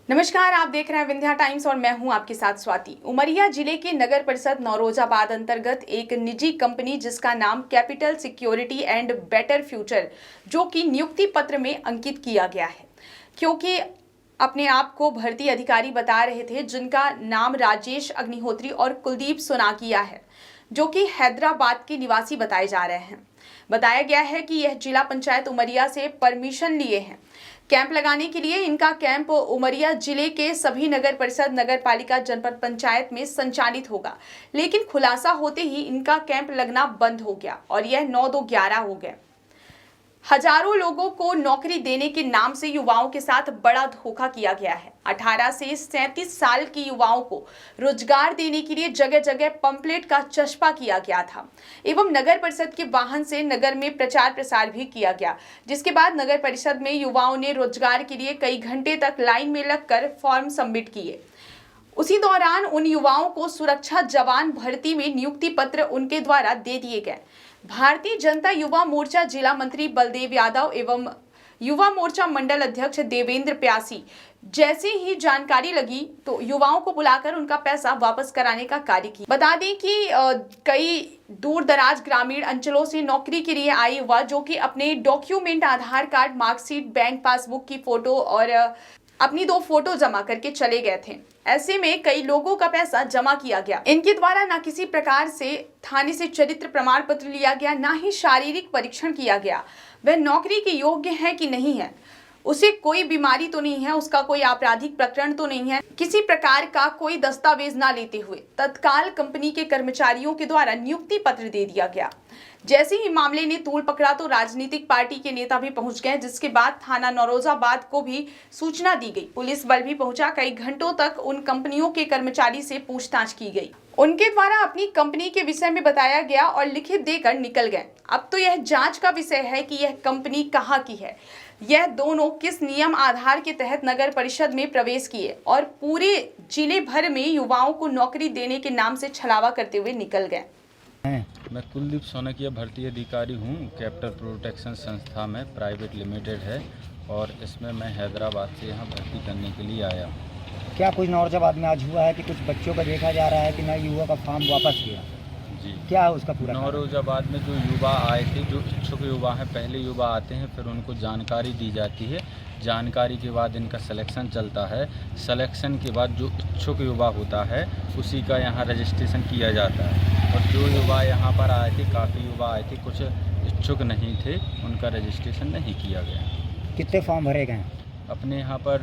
नमस्कार, आप देख रहे हैं विंध्या टाइम्स और मैं हूं आपके साथ स्वाति। उमरिया जिले के नगर परिषद नौरोजाबाद अंतर्गत एक निजी कंपनी जिसका नाम capital security and better future, जो कि नियुक्ति पत्र में अंकित किया गया है, क्योंकि अपने आप को भर्ती अधिकारी बता रहे थे, जिनका नाम राजेश अग्निहोत्री और कुलदीप सोनाकिया है, जो कि हैदराबाद के निवासी बताए जा रहे हैं। बताया गया है कि यह जिला पंचायत उमरिया से परमिशन लिए हैं कैंप लगाने के लिए। इनका कैंप उमरिया जिले के सभी नगर परिषद, नगर पालिका, जनपद पंचायत में संचालित होगा, लेकिन खुलासा होते ही इनका कैंप लगना बंद हो गया और यह 9-2-11 हो गए। हजारों लोगों को नौकरी देने के नाम से युवाओं के साथ बड़ा धोखा किया गया है। 18 से 37 साल की युवाओं को रोजगार देने के लिए जगह जगह पंपलेट का चस्पा किया गया था एवं नगर परिषद के वाहन से नगर में प्रचार प्रसार भी किया गया, जिसके बाद नगर परिषद में युवाओं ने रोजगार के लिए कई घंटे तक लाइन में लगकर फॉर्म सबमिट किए। उसी दौरान उन युवाओं को सुरक्षा जवान भर्ती में नियुक्ति पत्र उनके द्वारा दे दिए गए। भारतीय जनता युवा मोर्चा जिला मंत्री बलदेव यादव एवं युवा मोर्चा मंडल अध्यक्ष देवेंद्र प्यासी जैसे ही जानकारी लगी तो युवाओं को बुलाकर उनका पैसा वापस कराने का कार्य किया। बता दें कि कई दूर दराज ग्रामीण अंचलों से नौकरी के लिए आए युवा, जो कि अपने डॉक्यूमेंट, आधार कार्ड, मार्कशीट, बैंक पासबुक की फोटो और अपनी 2 फोटो जमा करके चले गए थे। ऐसे में कई लोगों का पैसा जमा किया गया। इनके द्वारा ना किसी प्रकार से थाने से चरित्र प्रमाण पत्र लिया गया, ना ही शारीरिक परीक्षण किया गया वह नौकरी के योग्य है कि नहीं है, उसे कोई बीमारी तो नहीं है, उसका कोई आपराधिक प्रकरण तो नहीं है, किसी प्रकार का कोई दस्तावेज ना लेते हुए तत्काल कंपनी के कर्मचारियों के द्वारा नियुक्ति पत्र दे दिया गया। जैसे ही मामले ने तूल पकड़ा तो राजनीतिक पार्टी के नेता भी पहुंच गए, जिसके बाद थाना नौरोजाबाद को भी सूचना दी गई। पुलिस बल भी पहुंचा। कई घंटों तक उन कंपनियों के कर्मचारी से पूछताछ की गई। उनके द्वारा अपनी कंपनी के विषय में बताया गया और लिखित देकर निकल गए। अब तो यह जांच का विषय है कि यह कंपनी कहाँ की है, यह दोनों किस नियम आधार के तहत नगर परिषद में प्रवेश किए और पूरे जिले भर में युवाओं को नौकरी देने के नाम से छलावा करते हुए निकल गए। मैं कुलदीप सोनाकिया भर्ती अधिकारी हूँ। कैपिटल प्रोटेक्शन संस्था में प्राइवेट लिमिटेड है और इसमें मैं हैदराबाद से यहाँ भर्ती करने के लिए आया हूँ। क्या कुछ नौरोजाबाद में आज हुआ है कि कुछ बच्चों का देखा जा रहा है कि नए युवा का फॉर्म वापस किया? जी, क्या है उसका पूरा? नौरोजाबाद में जो युवा आए थे, जो इच्छुक युवा हैं, पहले युवा आते हैं, फिर उनको जानकारी दी जाती है। जानकारी के बाद इनका सिलेक्शन चलता है। सिलेक्शन के बाद जो इच्छुक युवा होता है उसी का यहाँ रजिस्ट्रेशन किया जाता है। और जो युवा यहाँ पर आए थे, काफ़ी युवा आए थे, कुछ इच्छुक नहीं थे, उनका रजिस्ट्रेशन नहीं किया गया। कितने फॉर्म भरे गए? अपने यहाँ पर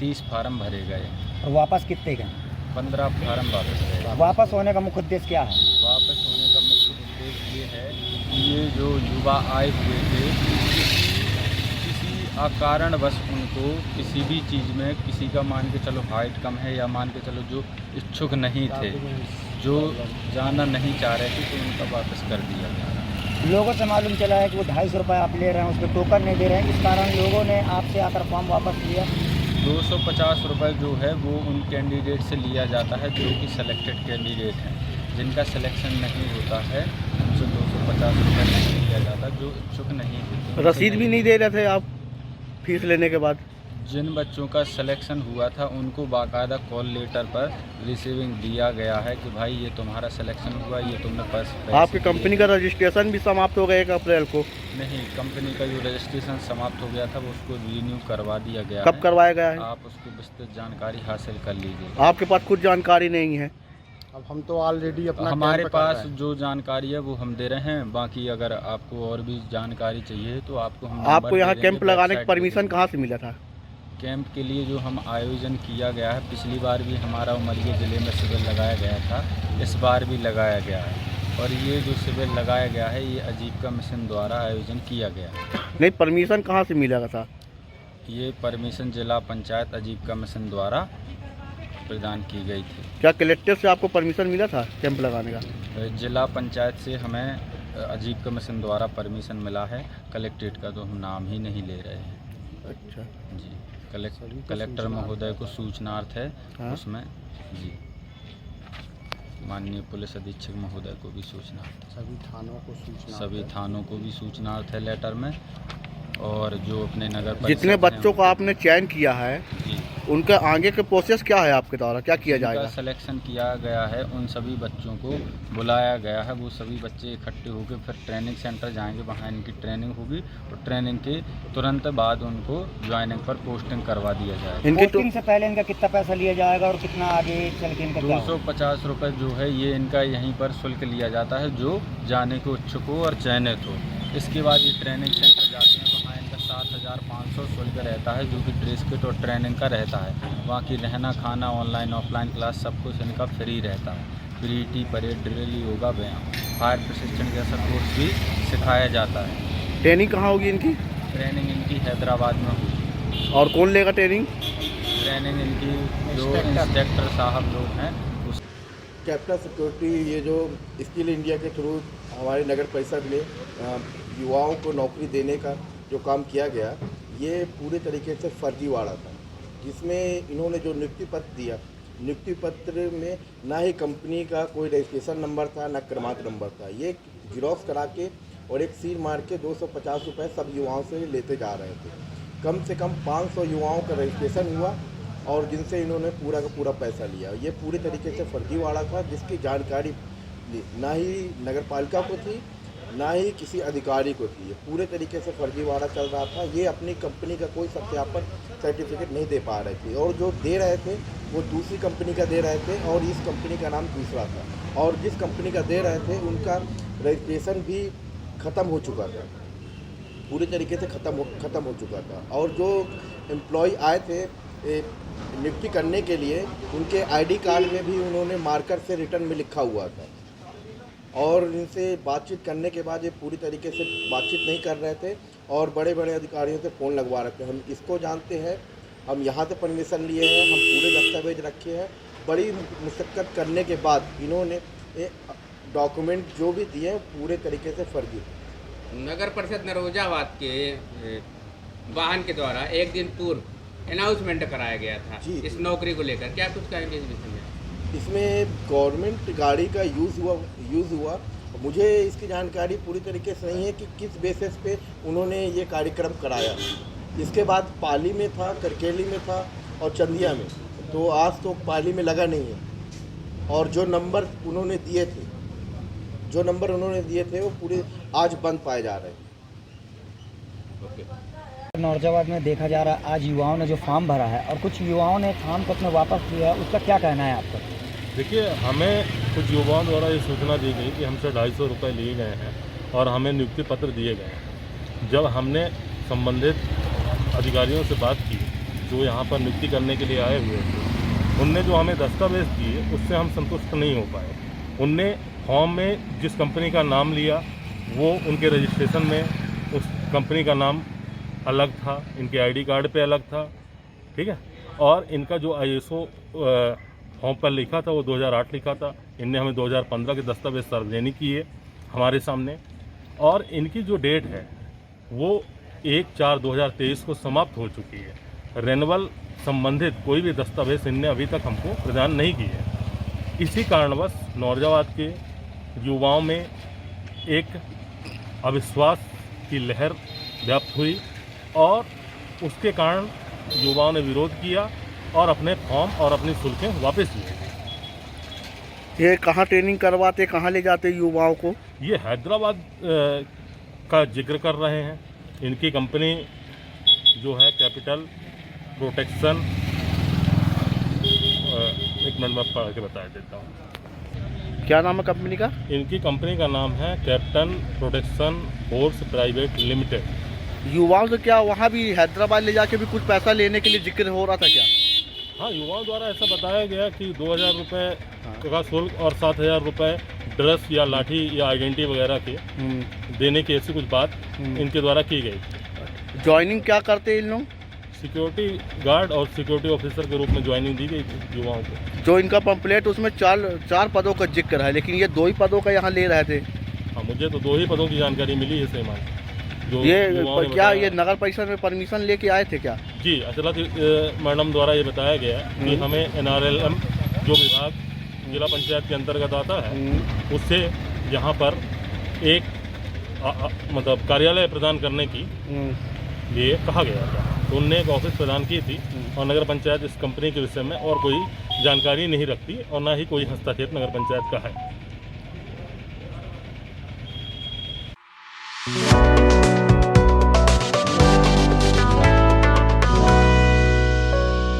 30 फार्म भरे गए और वापस कितने गए? 15 फार्म वापस गए। वापस होने का मुख्य उद्देश्य क्या है? वापस होने का मुख्य उद्देश्य ये है कि ये जो युवा आए हुए थे, किसी अकारणवश उनको किसी भी चीज़ में, किसी का मान के चलो हाइट कम है या मान के चलो जो इच्छुक नहीं थे, जो जाना नहीं चाह रहे थे, तो उनका वापस कर दिया गया। लोगों से मालूम चला है कि वो 250 रुपये आप ले रहे हैं, उसके टोकन नहीं दे रहे हैं, इस कारण लोगों ने आपसे आकर फॉर्म वापस लिया। 250 रुपये जो है वो उन कैंडिडेट से लिया जाता है जो कि सिलेक्टेड कैंडिडेट हैं। जिनका सिलेक्शन नहीं होता है उनसे 250 रुपये नहीं लिया जाता, जो इच्छुक नहीं होते। रसीद भी नहीं दे रहे थे आप फीस लेने के बाद? जिन बच्चों का सिलेक्शन हुआ था उनको बाकायदा कॉल लेटर पर रिसीविंग दिया गया है कि भाई ये तुम्हारा सिलेक्शन हुआ, ये तुमने पैसे। आपकी कंपनी का रजिस्ट्रेशन भी समाप्त हो गया 1 अप्रैल को? नहीं, कंपनी का जो रजिस्ट्रेशन समाप्त हो गया था वो उसको रिन्यू करवा दिया गया। कब करवाया गया है? आप उसको विस्तृत जानकारी हासिल कर लीजिए। आपके पास कुछ जानकारी नहीं है? अब हम तो ऑलरेडी अपना हमारे पास जो जानकारी है वो हम दे रहे हैं। बाकी अगर आपको और भी जानकारी चाहिए तो आपको हम आपको यहाँ कैंप लगाने की परमिशन कहाँ से मिला था? कैंप के लिए जो हम आयोजन किया गया है, पिछली बार भी हमारा उमरिया ज़िले में शिविर लगाया गया था, इस बार भी लगाया गया है। और ये जो शिविर लगाया गया है ये आजीविका मिशन द्वारा आयोजन किया गया है। नहीं, परमिशन कहाँ से मिला था? ये परमिशन जिला पंचायत आजीविका मिशन द्वारा प्रदान की गई थी। क्या कलेक्टर से आपको परमिशन मिला था कैंप लगाने का? जिला पंचायत से हमें आजीविका मिशन द्वारा परमिशन मिला है। कलेक्ट्रेट का तो हम नाम ही नहीं ले रहे हैं। अच्छा जी, कलेक्टर महोदय को सूचनार्थ है। हाँ? उसमें जी माननीय पुलिस अधीक्षक महोदय को भी सूचना सभी थानों को भी सूचनार्थ है लेटर में। और जो अपने नगर परिषद जितने बच्चों को आपने चयन किया है जी उनका आगे का प्रोसेस क्या है, आपके द्वारा क्या किया जाएगा? सिलेक्शन किया गया है, उन सभी बच्चों को बुलाया गया है। वो सभी बच्चे इकट्ठे होकर फिर ट्रेनिंग सेंटर जाएंगे, वहाँ इनकी ट्रेनिंग होगी और ट्रेनिंग के तुरंत बाद उनको ज्वाइनिंग पर पोस्टिंग करवा दिया जाएगा। इनकी पोस्टिंग से पहले इनका कितना पैसा लिया जाएगा और कितना आगे चल के इनका क्या होगा? 250 रुपये जो है ये इनका यहीं पर शुल्क लिया जाता है, जो जाने को इच्छुक हो और चयनित हो। इसके बाद ये ट्रेनिंग सेंटर जाते हैं, वहाँ इनका 7,500 शुल्क रहता है, जो कि ड्रेस किट और ट्रेनिंग का रहता है। वहाँ की रहना खाना ऑनलाइन ऑफलाइन क्लास सब कुछ इनका फ्री रहता है। पीटी परेड ड्रिल योगा व्यायाम फायर प्रशिक्षण जैसा कोर्स भी सिखाया जाता है। ट्रेनिंग कहाँ होगी इनकी? ट्रेनिंग इनकी हैदराबाद में होगी। और कौन लेगा ट्रेनिंग? ट्रेनिंग इनकी जो इंस्ट्रक्टर साहब लोग हैं उस कैपिटल सिक्योरिटी ये जो स्किल इंडिया के थ्रू हमारे नगर परिषद में युवाओं को नौकरी देने का जो काम किया गया, ये पूरे तरीके से फर्जीवाड़ा था। जिसमें इन्होंने जो नियुक्ति पत्र दिया, नियुक्ति पत्र में ना ही कंपनी का कोई रजिस्ट्रेशन नंबर था, ना क्रमांक नंबर था। ये जीरोक्स करा के और एक सील मार के 250 रुपये सब युवाओं से लेते जा रहे थे। कम से कम 500 युवाओं का रजिस्ट्रेशन हुआ और जिनसे इन्होंने पूरा का पूरा पैसा लिया। ये पूरी तरीके से फर्जीवाड़ा था, जिसकी जानकारी ना ही नगर पालिका को थी, ना ही किसी अधिकारी को थी। ये पूरे तरीके से फर्जीवाड़ा चल रहा था। ये अपनी कंपनी का कोई सत्यापन सर्टिफिकेट नहीं दे पा रहे थे और जो दे रहे थे वो दूसरी कंपनी का दे रहे थे और इस कंपनी का नाम दूसरा था। और जिस कंपनी का दे रहे थे उनका रजिस्ट्रेशन भी ख़त्म हो चुका था, पूरी तरीके से ख़त्म हो चुका था। और जो एम्प्लॉय आए थे नियुक्ति करने के लिए, उनके आईडी कार्ड में भी उन्होंने मार्कर से रिटर्न में लिखा हुआ था। और इनसे बातचीत करने के बाद ये पूरी तरीके से बातचीत नहीं कर रहे थे और बड़े बड़े अधिकारियों से फ़ोन लगवा रहे थे। हम इसको जानते हैं, हम यहाँ से परमिशन लिए हैं, हम पूरे दस्तावेज रखे हैं। बड़ी मुशक्क़त करने के बाद इन्होंने डॉक्यूमेंट जो भी दिए पूरे तरीके से फर्जी। नगर परिषद नरोजाबाद के वाहन के द्वारा एक दिन पूर्व अनाउंसमेंट कराया गया था इस नौकरी को लेकर, क्या कुछ कहेंगे इस विषय में? इसमें गवर्नमेंट गाड़ी का यूज़ हुआ। मुझे इसकी जानकारी पूरी तरीके से नहीं है कि किस बेसिस पे उन्होंने ये कार्यक्रम कराया। इसके बाद पाली में था, करकेली में था और चंदिया में, तो आज तो पाली में लगा नहीं है। और जो नंबर उन्होंने दिए थे वो पूरे आज बंद पाए जा रहे हैं। नौरजाबाद में देखा जा रहा है आज युवाओं ने जो फॉर्म भरा है और कुछ युवाओं ने फॉर्म को अपने वापस लिया है, उसका क्या कहना है आपका? देखिए, हमें कुछ युवाओं द्वारा ये सूचना दी गई कि हमसे 250 रुपये लिए गए हैं और हमें नियुक्ति पत्र दिए गए हैं। जब हमने संबंधित अधिकारियों से बात की जो यहाँ पर नियुक्ति करने के लिए आए हुए थे, उनने जो हमें दस्तावेज दिए उससे हम संतुष्ट नहीं हो पाए। उनने फॉर्म में जिस कंपनी का नाम लिया वो उनके रजिस्ट्रेशन में उस कंपनी का नाम अलग था, इनके आईडी कार्ड पे अलग था, ठीक है। और इनका जो ISO फॉर्म पर लिखा था वो 2008 लिखा था। इनने हमें 2015 के दस्तावेज सार्वजनिक किए हमारे सामने। और इनकी जो डेट है वो 1/4/2023 को समाप्त हो चुकी है। रेन्यूअल संबंधित कोई भी दस्तावेज इनने अभी तक हमको प्रदान नहीं किए। इसी कारणवश नौरजाबाद के युवाओं में एक अविश्वास की लहर व्याप्त हुई और उसके कारण युवाओं ने विरोध किया और अपने फॉर्म और अपनी शुल्कें वापस लिए। ये कहाँ ट्रेनिंग करवाते, कहाँ ले जाते युवाओं को? ये हैदराबाद का जिक्र कर रहे हैं। इनकी कंपनी जो है कैपिटल प्रोटेक्शन, एक मिनट में पढ़ के बता देता हूँ। क्या नाम है कंपनी का? इनकी कंपनी का नाम है capital protection force private limited. युवाओं से क्या वहाँ भी हैदराबाद ले जाके भी कुछ पैसा लेने के लिए जिक्र हो रहा था क्या? हाँ, युवाओं द्वारा ऐसा बताया गया कि 2000 रुपये का शुल्क और 7000 रुपये ड्रेस या लाठी या आइडेंटिटी वगैरह के देने की ऐसी कुछ बात इनके द्वारा की गई। ज्वाइनिंग क्या करते इन लोग? सिक्योरिटी गार्ड और सिक्योरिटी ऑफिसर के रूप में ज्वाइनिंग दी गई थी युवाओं को। जो इनका पंपलेट उसमें चार पदों का जिक्र है, लेकिन ये 2 ही पदों का यहाँ ले रहे थे। हाँ, मुझे तो 2 ही पदों की जानकारी मिली है सेमान। ये क्या ये नगर परिषद में परमिशन लेके आए थे क्या? जी, अचला मैडम द्वारा ये बताया गया कि हमें NRLM जो विभाग जिला पंचायत के अंतर्गत आता है, उससे यहाँ पर एक मतलब कार्यालय प्रदान करने की लिए कहा गया था। तो उनने एक ऑफिस प्रदान की थी और नगर पंचायत इस कंपनी के विषय में और कोई जानकारी नहीं रखती और ना ही कोई हस्तक्षेप नगर पंचायत का है।